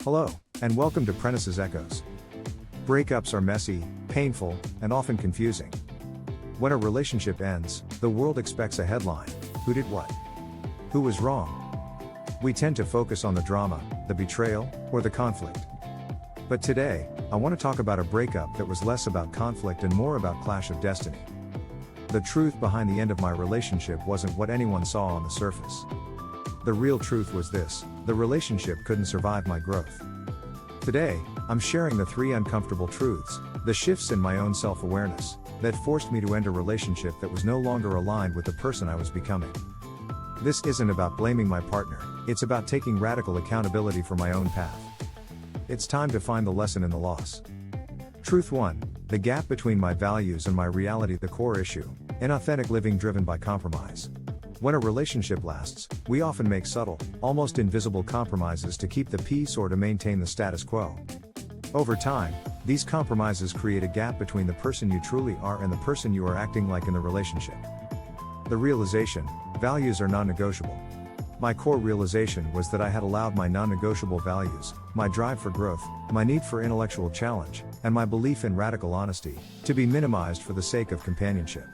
Hello, and welcome to Prentice's Echoes. Breakups are messy, painful, and often confusing. When a relationship ends, the world expects a headline: who did what? Who was wrong? We tend to focus on the drama, the betrayal, or the conflict. But today, I want to talk about a breakup that was less about conflict and more about clash of destiny. The truth behind the end of my relationship wasn't what anyone saw on the surface. The real truth was this: the relationship couldn't survive my growth. Today, I'm sharing the 3 uncomfortable truths, the shifts in my own self-awareness, that forced me to end a relationship that was no longer aligned with the person I was becoming. This isn't about blaming my partner, it's about taking radical accountability for my own path. It's time to find the lesson in the loss. Truth 1: the gap between my values and my reality, the core issue, inauthentic living driven by compromise. When a relationship lasts, we often make subtle, almost invisible compromises to keep the peace or to maintain the status quo. Over time, these compromises create a gap between the person you truly are and the person you are acting like in the relationship. The realization: values are non-negotiable. My core realization was that I had allowed my non-negotiable values, my drive for growth, my need for intellectual challenge, and my belief in radical honesty, to be minimized for the sake of companionship.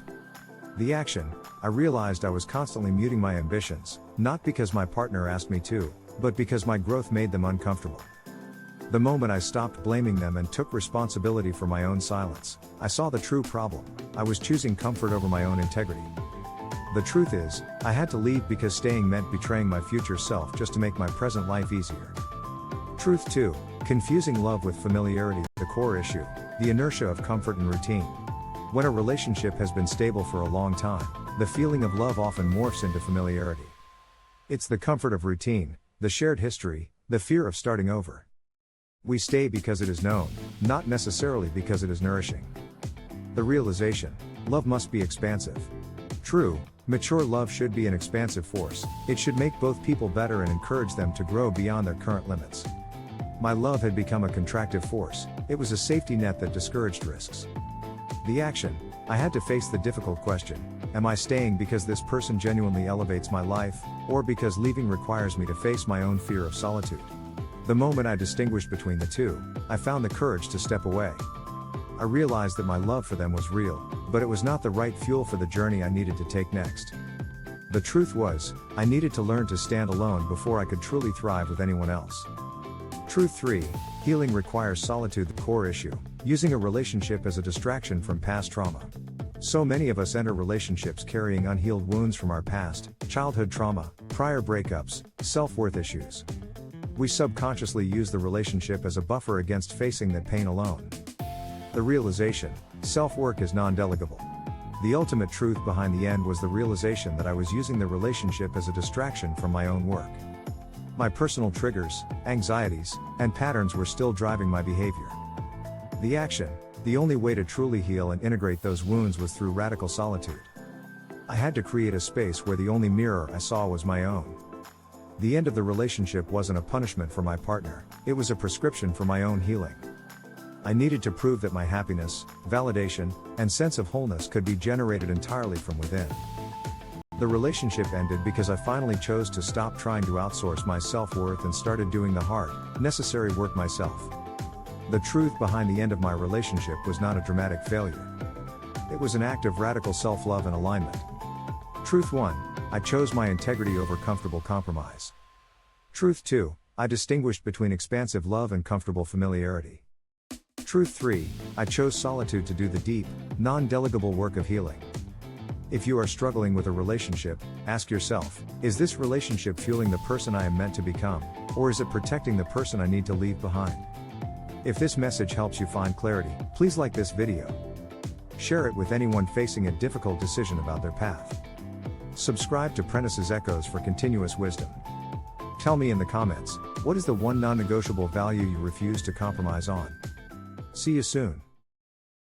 The action: I realized I was constantly muting my ambitions, not because my partner asked me to, but because my growth made them uncomfortable. The moment I stopped blaming them and took responsibility for my own silence, I saw the true problem: I was choosing comfort over my own integrity. The truth is, I had to leave because staying meant betraying my future self just to make my present life easier. Truth 2: confusing love with familiarity, the core issue, the inertia of comfort and routine. When a relationship has been stable for a long time, the feeling of love often morphs into familiarity. It's the comfort of routine, the shared history, the fear of starting over. We stay because it is known, not necessarily because it is nourishing. The realization: love must be expansive. True, mature love should be an expansive force. It should make both people better and encourage them to grow beyond their current limits. My love had become a contractive force. It was a safety net that discouraged risks. The action: I had to face the difficult question: am I staying because this person genuinely elevates my life, or because leaving requires me to face my own fear of solitude? The moment I distinguished between the two, I found the courage to step away. I realized that my love for them was real, but it was not the right fuel for the journey I needed to take next. The truth was, I needed to learn to stand alone before I could truly thrive with anyone else. Truth 3: healing requires solitude, the core issue, using a relationship as a distraction from past trauma. So many of us enter relationships carrying unhealed wounds from our past, childhood trauma, prior breakups, self-worth issues. We subconsciously use the relationship as a buffer against facing that pain alone. The realization: self-work is non-delegable. The ultimate truth behind the end was the realization that I was using the relationship as a distraction from my own work. My personal triggers, anxieties, and patterns were still driving my behavior. The action: the only way to truly heal and integrate those wounds was through radical solitude. I had to create a space where the only mirror I saw was my own. The end of the relationship wasn't a punishment for my partner, it was a prescription for my own healing. I needed to prove that my happiness, validation, and sense of wholeness could be generated entirely from within. The relationship ended because I finally chose to stop trying to outsource my self-worth and started doing the hard, necessary work myself. The truth behind the end of my relationship was not a dramatic failure. It was an act of radical self-love and alignment. Truth 1: I chose my integrity over comfortable compromise. Truth 2: I distinguished between expansive love and comfortable familiarity. Truth 3: I chose solitude to do the deep, non-delegable work of healing. If you are struggling with a relationship, ask yourself: is this relationship fueling the person I am meant to become, or is it protecting the person I need to leave behind? If this message helps you find clarity, please like this video. Share it with anyone facing a difficult decision about their path. Subscribe to Prentice's Echoes for continuous wisdom. Tell me in the comments, what is the one non-negotiable value you refuse to compromise on? See you soon.